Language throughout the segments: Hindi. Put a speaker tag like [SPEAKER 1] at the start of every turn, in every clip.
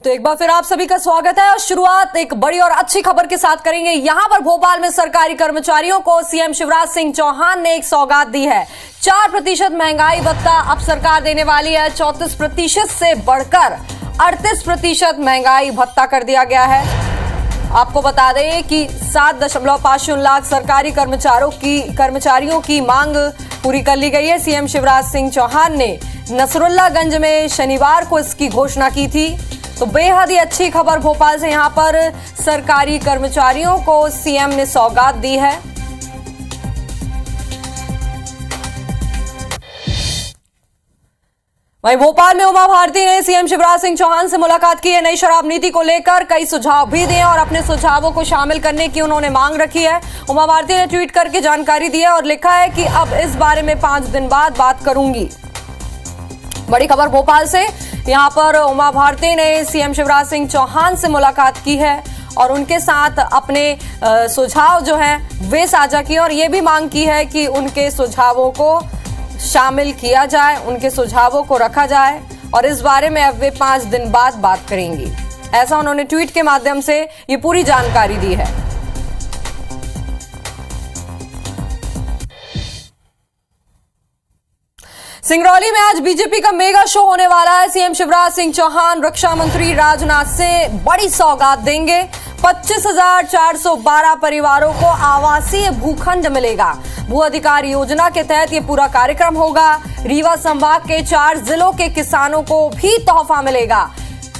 [SPEAKER 1] तो एक बार फिर आप सभी का स्वागत है और शुरुआत एक बड़ी और अच्छी खबर के साथ करेंगे। यहां पर भोपाल में सरकारी कर्मचारियों को सीएम शिवराज सिंह चौहान ने एक सौगात दी है। 4% महंगाई भत्ता अब सरकार देने वाली है। 34% से बढ़कर 38% महंगाई भत्ता कर दिया गया है। आपको बता दें कि 7.50 लाख सरकारी कर्मचारियों की मांग पूरी कर ली गई है। सीएम शिवराज सिंह चौहान ने नसरुल्लागंज में शनिवार को इसकी घोषणा की थी। तो बेहद ही अच्छी खबर भोपाल से, यहां पर सरकारी कर्मचारियों को सीएम ने सौगात दी है। वहीं भोपाल में उमा भारती ने सीएम शिवराज सिंह चौहान से मुलाकात की है। नई शराब नीति को लेकर कई सुझाव भी दिए और अपने सुझावों को शामिल करने की उन्होंने मांग रखी है। उमा भारती ने ट्वीट करके जानकारी दी है और लिखा है कि अब इस बारे में 5 दिन बाद बात करूंगी। बड़ी खबर भोपाल से, यहां पर उमा भारती ने सीएम शिवराज सिंह चौहान से मुलाकात की है और उनके साथ अपने सुझाव जो हैं वे साझा किए और ये भी मांग की है कि उनके सुझावों को शामिल किया जाए, उनके सुझावों को रखा जाए और इस बारे में अब वे 5 दिन बाद बात करेंगी। ऐसा उन्होंने ट्वीट के माध्यम से ये पूरी जानकारी दी है। सिंगरौली में आज बीजेपी का मेगा शो होने वाला है। सीएम शिवराज सिंह चौहान रक्षा मंत्री राजनाथ से बड़ी सौगात देंगे। 25,412 परिवारों को आवासीय भूखंड मिलेगा। भू अधिकार योजना के तहत ये पूरा कार्यक्रम होगा। रीवा संभाग के 4 जिलों के किसानों को भी तोहफा मिलेगा।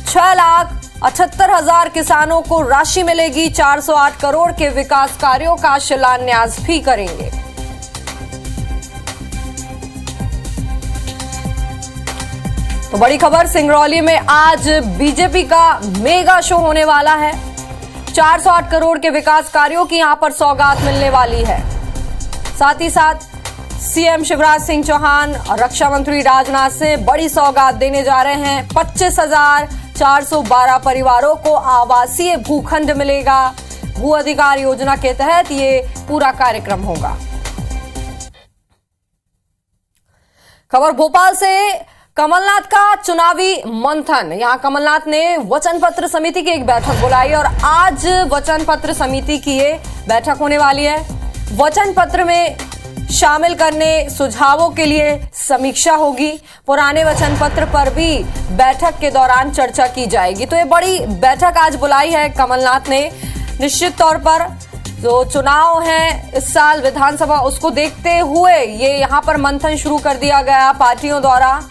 [SPEAKER 1] 6,78,000 किसानों को राशि मिलेगी। 408 करोड़ के विकास कार्यों का शिलान्यास भी करेंगे। तो बड़ी खबर, सिंगरौली में आज बीजेपी का मेगा शो होने वाला है। 408 करोड़ के विकास कार्यों की यहां पर सौगात मिलने वाली है। साथ ही साथ सीएम शिवराज सिंह चौहान और रक्षा मंत्री राजनाथ से बड़ी सौगात देने जा रहे हैं। 25,412 परिवारों को आवासीय भूखंड मिलेगा। भू अधिकार योजना के तहत ये पूरा कार्यक्रम होगा। खबर भोपाल से, कमलनाथ का चुनावी मंथन। यहां कमलनाथ ने वचन पत्र समिति की एक बैठक बुलाई और आज वचन पत्र समिति की ये बैठक होने वाली है। वचन पत्र में शामिल करने सुझावों के लिए समीक्षा होगी। पुराने वचन पत्र पर भी बैठक के दौरान चर्चा की जाएगी। तो ये बड़ी बैठक आज बुलाई है कमलनाथ ने। निश्चित तौर पर जो चुनाव है इस साल विधानसभा, उसको देखते हुए ये यहाँ पर मंथन शुरू कर दिया गया पार्टियों द्वारा।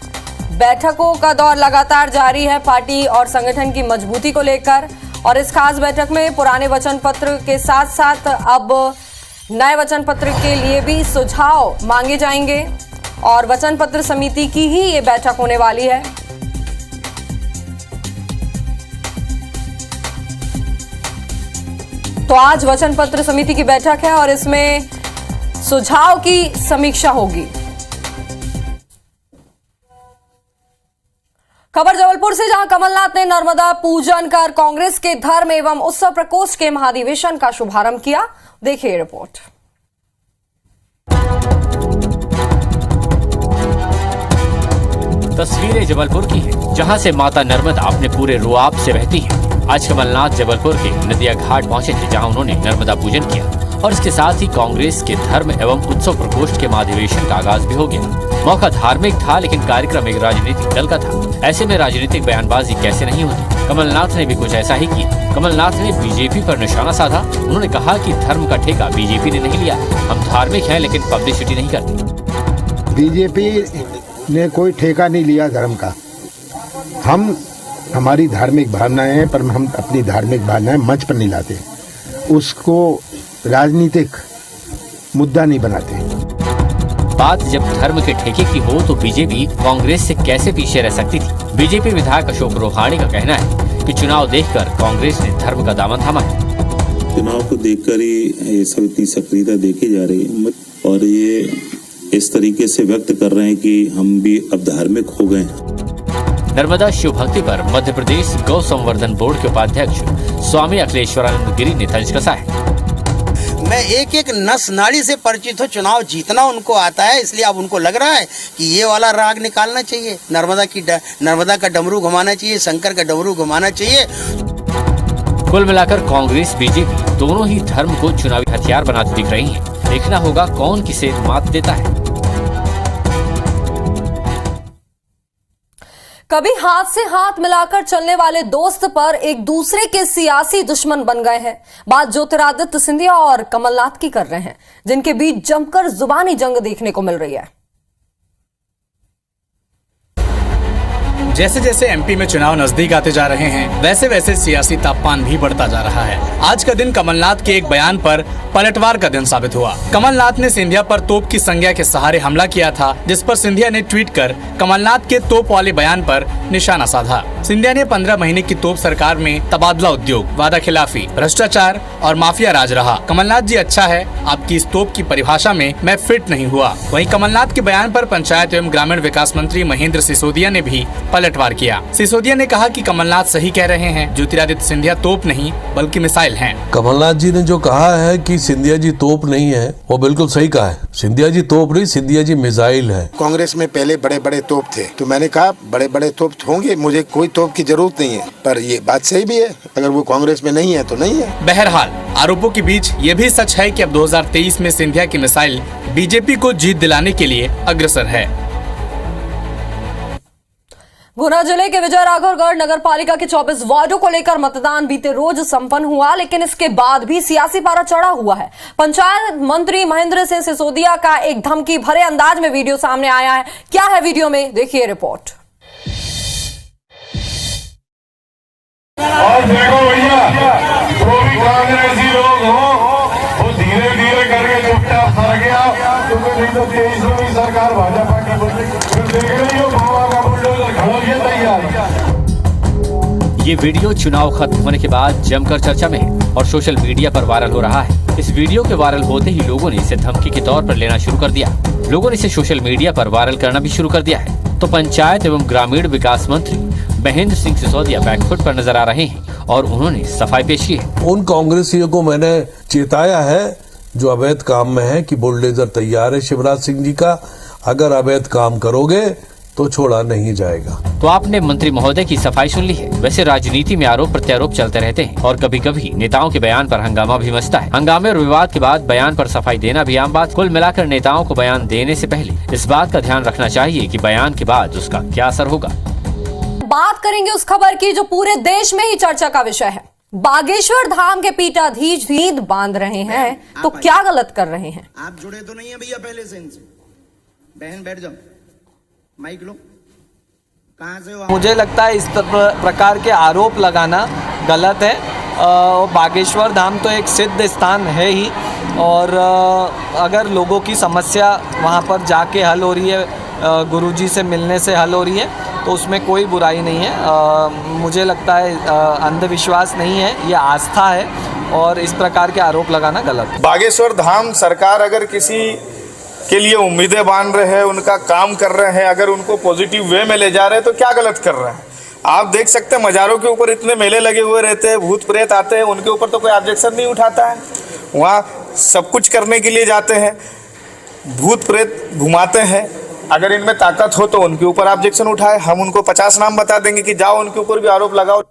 [SPEAKER 1] बैठकों का दौर लगातार जारी है पार्टी और संगठन की मजबूती को लेकर और इस खास बैठक में पुराने वचन पत्र के साथ साथ अब नए वचन पत्र के लिए भी सुझाव मांगे जाएंगे और वचन पत्र समिति की ही ये बैठक होने वाली है। तो आज वचन पत्र समिति की बैठक है और इसमें सुझाव की समीक्षा होगी। खबर जबलपुर से, जहां कमलनाथ ने नर्मदा पूजन कर कांग्रेस के धर्म एवं उत्सव प्रकोष्ठ के महाधिवेशन का शुभारंभ किया। देखिए रिपोर्ट।
[SPEAKER 2] तस्वीरें जबलपुर की हैं, जहां से माता नर्मदा अपने पूरे रुआब से बहती हैं। आज कमलनाथ जबलपुर के नदिया घाट पहुंचे थे, जहां उन्होंने नर्मदा पूजन किया और इसके साथ ही कांग्रेस के धर्म एवं उत्सव प्रकोष्ठ के महाधिवेशन का आगाज भी हो गया। मौका धार्मिक था लेकिन कार्यक्रम एक राजनीतिक दल का था। ऐसे में राजनीतिक बयानबाजी कैसे नहीं होती। कमलनाथ ने भी कुछ ऐसा ही किया। कमलनाथ ने बीजेपी पर निशाना साधा। उन्होंने कहा कि धर्म का ठेका बीजेपी ने नहीं लिया। हम धार्मिक हैं लेकिन पब्लिसिटी नहीं करते।
[SPEAKER 3] बीजेपी ने कोई ठेका नहीं लिया धर्म का। हमारी धार्मिक भावनाएं हैं, पर हम अपनी धार्मिक भावनाएं मंच पर नहीं लाते, उसको राजनीतिक मुद्दा नहीं बनाते।
[SPEAKER 2] बात जब धर्म के ठेके की हो तो बीजेपी कांग्रेस से कैसे पीछे रह सकती थी। बीजेपी विधायक अशोक रोहाणी का कहना है कि चुनाव देखकर कांग्रेस ने धर्म का दामन थामा है।
[SPEAKER 4] चुनाव को देखकर ही ये सब इतनी सक्रियता देखी जा रही है और ये इस तरीके से व्यक्त कर रहे हैं कि हम भी अब धार्मिक हो गए।
[SPEAKER 2] नर्मदा शिव भक्ति पर मध्य प्रदेश गौ संवर्धन बोर्ड के उपाध्यक्ष स्वामी अखिलेश्वरानंद गिरी ने तंज कसा है।
[SPEAKER 5] मैं एक एक नस नाड़ी से परिचित हूँ। चुनाव जीतना उनको आता है, इसलिए अब उनको लग रहा है कि ये वाला राग निकालना चाहिए, नर्मदा का डमरू घुमाना चाहिए, शंकर का डमरू घुमाना चाहिए।
[SPEAKER 2] कुल मिलाकर कांग्रेस बीजेपी दोनों ही धर्म को चुनावी हथियार बनाती दिख रही हैं। देखना होगा कौन किसे मात देता है।
[SPEAKER 1] कभी हाथ से हाथ मिलाकर चलने वाले दोस्त पर एक दूसरे के सियासी दुश्मन बन गए हैं। बात ज्योतिरादित्य सिंधिया और कमलनाथ की कर रहे हैं, जिनके बीच जमकर जुबानी जंग देखने को मिल रही है।
[SPEAKER 6] जैसे जैसे एमपी में चुनाव नजदीक आते जा रहे हैं, वैसे वैसे सियासी तापमान भी बढ़ता जा रहा है। आज का दिन कमलनाथ के एक बयान पर पलटवार का दिन साबित हुआ। कमलनाथ ने सिंधिया पर तोप की संज्ञा के सहारे हमला किया था, जिस पर सिंधिया ने ट्वीट कर कमलनाथ के तोप वाले बयान पर निशाना साधा। सिंधिया ने 15 महीने की तोप सरकार में तबादला उद्योग, वादा खिलाफी, भ्रष्टाचार और माफिया राज रहा। कमलनाथ जी अच्छा है, आपकी इस तोप की परिभाषा में मैं फिट नहीं हुआ। वहीं कमलनाथ के बयान पर पंचायत एवं ग्रामीण विकास मंत्री महेंद्र सिसोदिया ने भी पलटवार किया। सिसोदिया ने कहा कि कमलनाथ सही कह रहे हैं, ज्योतिरादित्य सिंधिया तोप नहीं बल्कि मिसाइल हैं।
[SPEAKER 7] कमलनाथ जी ने जो कहा है कि सिंधिया जी तोप नहीं है, वो बिल्कुल सही कहा है। सिंधिया जी तोप नहीं, सिंधिया जी मिसाइल है।
[SPEAKER 3] कांग्रेस में पहले बड़े बड़े तोप थे, तो मैंने कहा बड़े बड़े तोप होंगे, मुझे कोई तोप की जरूरत नहीं है। पर ये बात सही भी है, अगर वो कांग्रेस में नहीं है तो नहीं है।
[SPEAKER 6] बहरहाल आरोपों के बीच ये भी सच है कि अब 2023 में सिंधिया की मिसाइल बीजेपी को जीत दिलाने के लिए अग्रसर है।
[SPEAKER 1] गुना जिले के विजय राघवगढ़ नगर पालिका के 24 वार्डों को लेकर मतदान बीते रोज संपन्न हुआ, लेकिन इसके बाद भी सियासी पारा चढ़ा हुआ है। पंचायत मंत्री महेंद्र सिंह सिसोदिया का एक धमकी भरे अंदाज में वीडियो सामने आया है। क्या है वीडियो में, देखिए रिपोर्ट।
[SPEAKER 8] और देखो भैया, जो भी कांग्रेसी लोग हो वो धीरे धीरे करके चुपचाप सर गया, क्योंकि नहीं तो 23 में भी सरकार भाजपा की बनेगी। फिर देख रही हो गोवा का बुलडोजर खड़ा के तैयार।
[SPEAKER 2] ये वीडियो चुनाव खत्म होने के बाद जमकर चर्चा में है और सोशल मीडिया पर वायरल हो रहा है। इस वीडियो के वायरल होते ही लोगों ने इसे धमकी के तौर पर लेना शुरू कर दिया। लोगों ने इसे सोशल मीडिया पर वायरल करना भी शुरू कर दिया है। तो पंचायत एवं ग्रामीण विकास मंत्री महेंद्र सिंह सिसोदिया बैकफुट पर नजर आ रहे हैं और उन्होंने सफाई पेश की है।
[SPEAKER 7] उन कांग्रेसियों को मैंने चेताया है जो अवैध काम में है कि बुलडोजर तैयार है शिवराज सिंह जी का, अगर अवैध काम करोगे तो छोड़ा नहीं जाएगा।
[SPEAKER 2] तो आपने मंत्री महोदय की सफाई सुन ली है। वैसे राजनीति में आरोप प्रत्यारोप चलते रहते हैं और कभी कभी नेताओं के बयान पर हंगामा भी मचता है। हंगामे और विवाद के बाद बयान पर सफाई देना भी आम बात। कुल मिलाकर नेताओं को बयान देने से पहले इस बात का ध्यान रखना चाहिए कि बयान के बाद उसका क्या असर होगा।
[SPEAKER 1] बात करेंगे उस खबर की जो पूरे देश में ही चर्चा का विषय है। बागेश्वर धाम के पीठाधीश नींद बांध रहे हैं, तो क्या गलत कर रहे हैं?
[SPEAKER 5] आप जुड़े तो नहीं है भैया पहले से इनसे? बहन बैठ जाओ, माइक लो। कहाँ से हो?
[SPEAKER 9] मुझे लगता है इस प्रकार के आरोप लगाना गलत है। बागेश्वर धाम तो एक सिद्ध स्थान है ही, और अगर लोगों की समस्या वहाँ पर जाके हल हो रही है, गुरुजी से मिलने से हल हो रही है, तो उसमें कोई बुराई नहीं है। मुझे लगता है अंधविश्वास नहीं है, ये आस्था है, और इस प्रकार के आरोप लगाना गलत है।
[SPEAKER 8] बागेश्वर धाम सरकार अगर किसी के लिए उम्मीदें बांध रहे हैं, उनका काम कर रहे हैं, अगर उनको पॉजिटिव वे में ले जा रहे हैं, तो क्या गलत कर रहे हैं? आप देख सकते हैं मज़ारों के ऊपर इतने मेले लगे हुए रहते हैं, भूत प्रेत आते हैं, उनके ऊपर तो कोई ऑब्जेक्शन नहीं उठाता है। वहाँ सब कुछ करने के लिए जाते हैं, भूत प्रेत घुमाते हैं। अगर इनमें ताकत हो तो उनके ऊपर ऑब्जेक्शन उठाए। हम उनको 50 नाम बता देंगे कि जाओ उनके ऊपर भी आरोप लगाओ।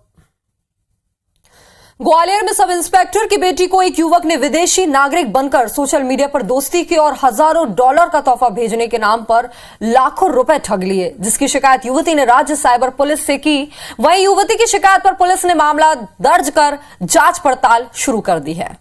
[SPEAKER 1] ग्वालियर में सब इंस्पेक्टर की बेटी को एक युवक ने विदेशी नागरिक बनकर सोशल मीडिया पर दोस्ती की और हजारों डॉलर का तोहफा भेजने के नाम पर लाखों रुपए ठग लिए, जिसकी शिकायत युवती ने राज्य साइबर पुलिस से की। वहीं युवती की शिकायत पर पुलिस ने मामला दर्ज कर जांच पड़ताल शुरू कर दी है।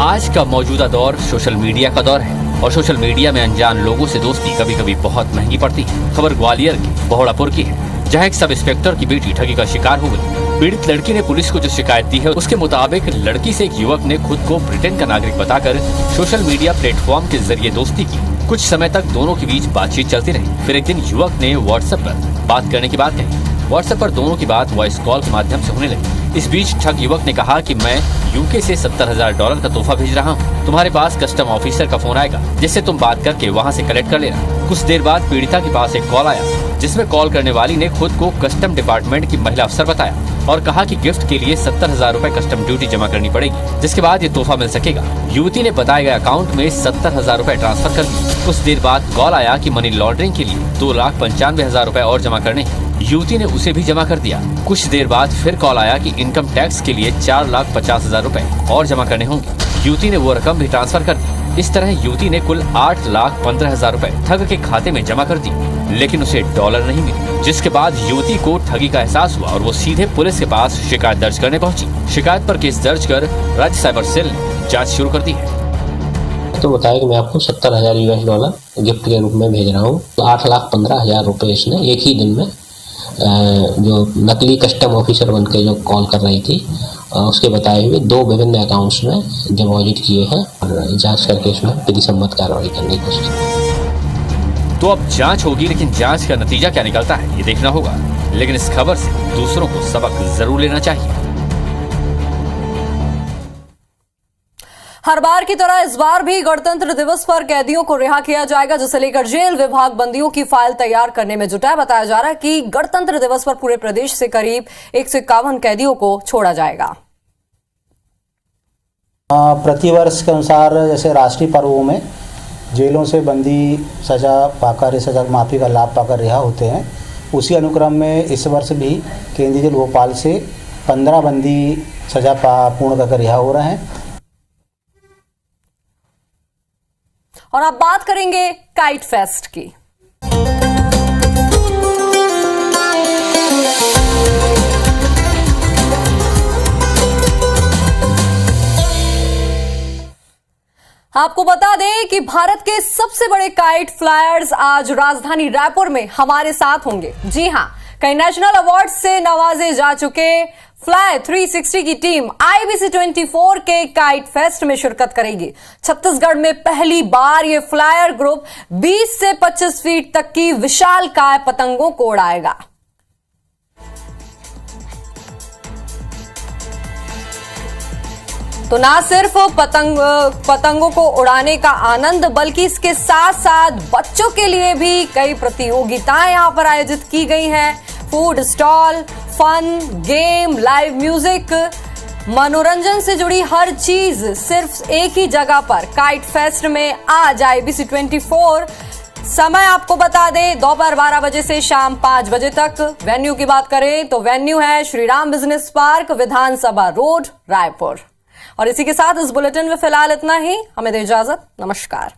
[SPEAKER 2] आज का मौजूदा दौर सोशल मीडिया का दौर है और सोशल मीडिया में अनजान लोगों से दोस्ती कभी कभी बहुत महंगी पड़ती है। खबर ग्वालियर के बहोड़ापुर की है, जहां एक सब इंस्पेक्टर की बेटी ठगी का शिकार हो गई। पीड़ित लड़की ने पुलिस को जो शिकायत दी है उसके मुताबिक लड़की से एक युवक ने खुद को ब्रिटेन का नागरिक बताकर सोशल मीडिया प्लेटफॉर्म के जरिए दोस्ती की। कुछ समय तक दोनों के बीच बातचीत चलती रही। फिर एक दिन युवक ने व्हाट्सएप पर बात करने की बात कही। व्हाट्सएप पर दोनों की बात वॉइस कॉल के माध्यम से होने लगी। इस बीच ठग युवक ने कहा कि मैं यूके से $70,000 का तोहफा भेज रहा हूँ, तुम्हारे पास कस्टम ऑफिसर का फोन आएगा जिससे तुम बात करके वहाँ से कलेक्ट कर लेना। कुछ देर बाद पीड़िता के पास एक कॉल आया जिसमें कॉल करने वाली ने खुद को कस्टम डिपार्टमेंट की महिला अफसर बताया और कहा कि गिफ्ट के लिए $70,000 कस्टम ड्यूटी जमा करनी पड़ेगी, जिसके बाद ये तोहफा मिल सकेगा। युवती ने बताए गए अकाउंट में $70,000 ट्रांसफर कर दिए। कुछ देर बाद कॉल आया कि मनी लॉन्ड्रिंग के लिए $2,95,000 और जमा करने हैं। युवती ने उसे भी जमा कर दिया। कुछ देर बाद फिर कॉल आया कि इनकम टैक्स के लिए $4,50,000 और जमा करने होंगे। युवती ने वो रकम भी ट्रांसफर कर दी। इस तरह युवती ने कुल $8,15,000 ठग के खाते में जमा कर दी, लेकिन उसे डॉलर नहीं मिले, जिसके बाद युवती को ठगी का एहसास हुआ और वो सीधे पुलिस के पास शिकायत दर्ज करने पहुंची। शिकायत पर केस दर्ज कर राज्य साइबर सेल ने जांच शुरू कर दी है।
[SPEAKER 10] तो बताया कि मैं आपको $70,000 गिफ्ट के रूप में भेज रहा हूँ। $8,15,000 इसने एक ही दिन में जो नकली कस्टम ऑफिसर बन के जो कॉल कर रही थी उसके बताए हुए 2 विभिन्न अकाउंट्स में डिपॉजिट किए हैं और जांच करके इसमें विधि सम्मत कार्रवाई करने की कोशिश की।
[SPEAKER 2] तो अब जांच होगी, लेकिन जांच का नतीजा क्या निकलता है ये देखना होगा। लेकिन इस खबर से दूसरों को सबक जरूर लेना चाहिए।
[SPEAKER 1] हर बार की तरह इस बार भी गणतंत्र दिवस पर कैदियों को रिहा किया जाएगा, जिसे लेकर जेल विभाग बंदियों की फाइल तैयार करने में जुटा है। बताया जा रहा है कि गणतंत्र दिवस पर पूरे प्रदेश से करीब 151 कैदियों को छोड़ा जाएगा।
[SPEAKER 11] प्रतिवर्ष के अनुसार जैसे राष्ट्रीय पर्वों में जेलों से बंदी सजा पाकर सजा माफी का लाभ पाकर रिहा होते हैं, उसी अनुक्रम में इस वर्ष भी केंद्रीय जेल भोपाल से 15 बंदी सजा पूर्ण करके रिहा हो रहे हैं।
[SPEAKER 1] और अब बात करेंगे काइट फेस्ट की। आपको बता दें कि भारत के सबसे बड़े काइट फ्लायर्स आज राजधानी रायपुर में हमारे साथ होंगे। जी हां, कई नेशनल अवार्ड से नवाजे जा चुके फ्लाई 360 की टीम IBC 24 के काइट फेस्ट में शिरकत करेगी। छत्तीसगढ़ में पहली बार ये फ्लायर ग्रुप 20 से 25 फीट तक की विशालकाय पतंगों को उड़ाएगा। तो ना सिर्फ पतंगों को उड़ाने का आनंद, बल्कि इसके साथ साथ बच्चों के लिए भी कई प्रतियोगिताएं यहां पर आयोजित की गई हैं। Food stall, fun, game, live music, मनोरंजन से जुड़ी हर चीज सिर्फ एक ही जगह पर काइट फेस्ट में आज IBC 24। समय आपको बता दें, दोपहर 12 बजे से शाम 5 बजे तक। वेन्यू की बात करें तो वेन्यू है श्रीराम बिजनेस पार्क, विधानसभा रोड, रायपुर। और इसी के साथ इस बुलेटिन में फिलहाल इतना ही। हमें दे इजाजत। नमस्कार।